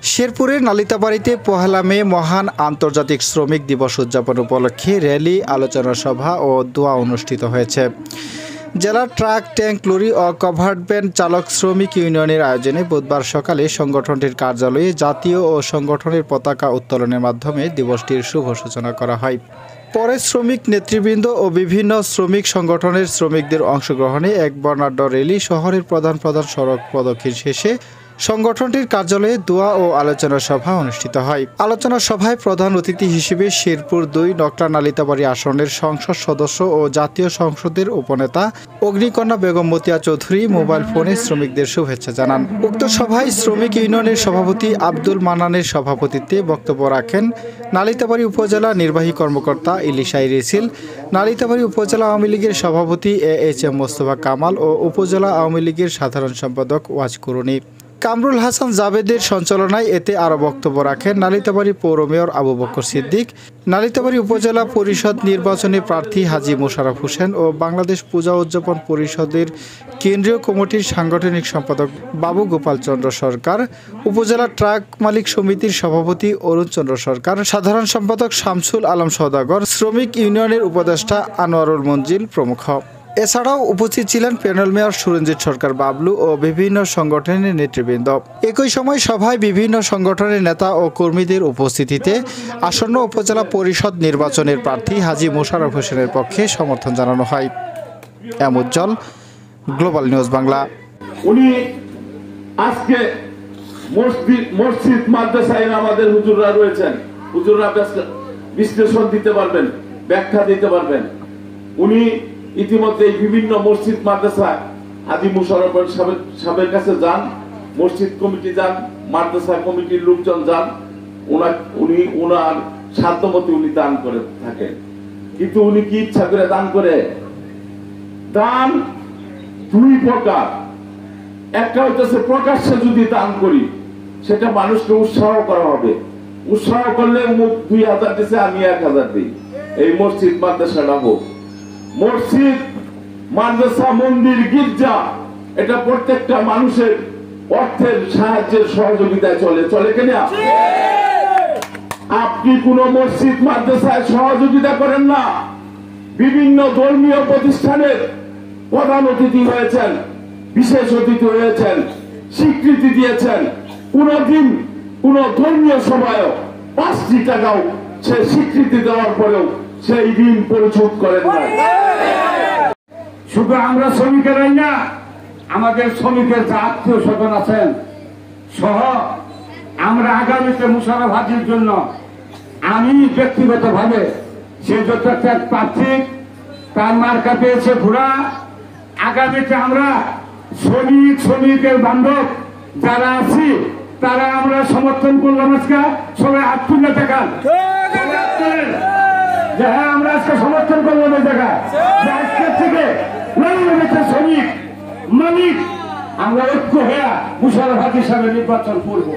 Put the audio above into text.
শেরপুরের নালিতাবাড়ীতে পহেলা মে মহান আন্তর্জাতিক শ্রমিক দিবস উদযাপন উপলক্ষে র্যালি, আলোচনা সভা ও দোয়া অনুষ্ঠিত হয়েছে। জেলার ট্রাক, ট্যাঙ্ক, লরি ও কভার্ড ভ্যান চালক শ্রমিক ইউনিয়নের আয়োজনে বুধবার সকালে সংগঠনটির কার্যালয়ে জাতীয় ও সংগঠনের পতাকা উত্তোলনের মাধ্যমে দিবসটির শুভ সূচনা করা হয়। পরে শ্রমিক নেতৃবৃন্দ ও বিভিন্ন শ্রমিক সংগঠনের শ্রমিকদের অংশগ্রহণে এক বর্ণাঢ্য র্যালি শহরের প্রধান সড়ক প্রদক্ষিণ শেষে সংগঠনটির কার্যালয়ে দোয়া ও আলোচনা সভা অনুষ্ঠিত হয়। আলোচনা সভায় প্রধান অতিথি হিসেবে শেরপুর ২ নকলা নালিতাবাড়ী আসনের সংসদ সদস্য ও জাতীয় সংসদের উপনেতা অগ্নিকন্যা বেগম মতিয়া চৌধুরী মোবাইল ফোনে শ্রমিকদের শুভেচ্ছা জানান। উক্ত সভায় শ্রমিক ইউনিয়নের সভাপতি আব্দুল মান্নানের সভাপতিত্বে বক্তব্য রাখেন নালিতাবাড়ী উপজেলা নির্বাহী কর্মকর্তা ইলিশা রিসিল, নালিতাবাড়ী উপজেলা আওয়ামী লীগের সভাপতি AHM মোস্তফা কামাল ও উপজেলা আওয়ামী লীগের সাধারণ সম্পাদক ওয়াজ কুরুনি। কামরুল হাসান জাবেদের সঞ্চালনায় এতে আরও বক্তব্য রাখেন নালিতাবাড়ী পৌর মেয়র আবু বকর সিদ্দিক, নালিতাবাড়ী উপজেলা পরিষদ নির্বাচনী প্রার্থী হাজী মোশাররফ হোসেন ও বাংলাদেশ পূজা উদযাপন পরিষদের কেন্দ্রীয় কমিটির সাংগঠনিক সম্পাদক বাবু গোপাল চন্দ্র সরকার, উপজেলা ট্রাক মালিক সমিতির সভাপতি অরুণ চন্দ্র সরকার, সাধারণ সম্পাদক শামসুল আলম সওদাগর, শ্রমিক ইউনিয়নের উপদেষ্টা আনোয়ারুল মঞ্জিল প্রমুখ। এছাড়াও উপস্থিত ছিলেন প্যানেল মেয়র সুরঞ্জিত সরকার বাবলু ও বিভিন্ন সংগঠনের নেতৃবৃন্দ। একই সময় সভায় বিভিন্ন সংগঠনের নেতা ও কর্মীদের উপস্থিতিতে আসন্ন উপজেলা পরিষদ নির্বাচনের প্রার্থী হাজী মোশাররফ হোসেনের পক্ষে সমর্থন জানানো হয়। উজ্জ্বল, গ্লোবাল নিউজ বাংলা। উনি আজকে মসজিদ মাদ্রাসায় আমাদের হুজুররা রয়েছেন, হুজুররা বিশ্লেষণ দিতে পারবেন, ব্যাখ্যা দিতে পারবেন। উনি ইতিমধ্যে বিভিন্ন মসজিদ মাদ্রাসা হাজী মোশাররফ সাহেবের কাছে যান, মসজিদ কমিটি যান, মাদ্রাসা কমিটির লোকজন যান, উনি ওনার সাধ্যমতো উনি দান করে থাকেন। কিন্তু উনি কি ইচ্ছা করে দান করে? দান দুই প্রকার। একটা হচ্ছে প্রকাশ্যে যদি দান করি সেটা মানুষকে উৎসাহ করা হবে, উৎসাহ করলে ২০০০ দিছে আমি ১০০০ দিই, এই মসজিদ মাদ্রাসাটা হোক। মসজিদ মাদ্রাসা মন্দির গির্জা এটা প্রত্যেকটা মানুষের অর্থের সাহায্যের সহযোগিতায় চলে কিনা? আপনি কোন মসজিদ মাদ্রাসায় সহযোগিতা করেন না, বিভিন্ন ধর্মীয় প্রতিষ্ঠানের প্রধান অতিথি হয়েছেন, বিশেষ অতিথি হয়েছেন, স্বীকৃতি দিয়েছেন, কোনদিন কোন ধর্মীয় সভায় ৫টি টাকাও সে স্বীকৃতি দেওয়ার পরেও সেই ঋণ পরিশোধ করেন না। শুধু আমরা শ্রমিকেরাই না, আমাদের শ্রমিকের যে আত্মীয় স্বজন আছেন সহ আমরা আগামীতে মোশাররফ হাজীর জন্য আমি ব্যক্তিগতভাবে সে যত একটা প্রার্থী তার মার্কা পেয়েছে ঘোড়া, আগামীতে আমরা শ্রমিকের বান্ধব যারা আছি তারা আমরা সমর্থন করলাম। আজকে সবাই হাত তুলে দেখান যে হ্যাঁ আমরা আজকে সমর্থন করলাম এই জায়গায়। আজকের থেকে শ্রমিক মালিক আমরা ঐক্য হয়ে মোশাররফ হাজী সাহেবের নির্বাচন করবো।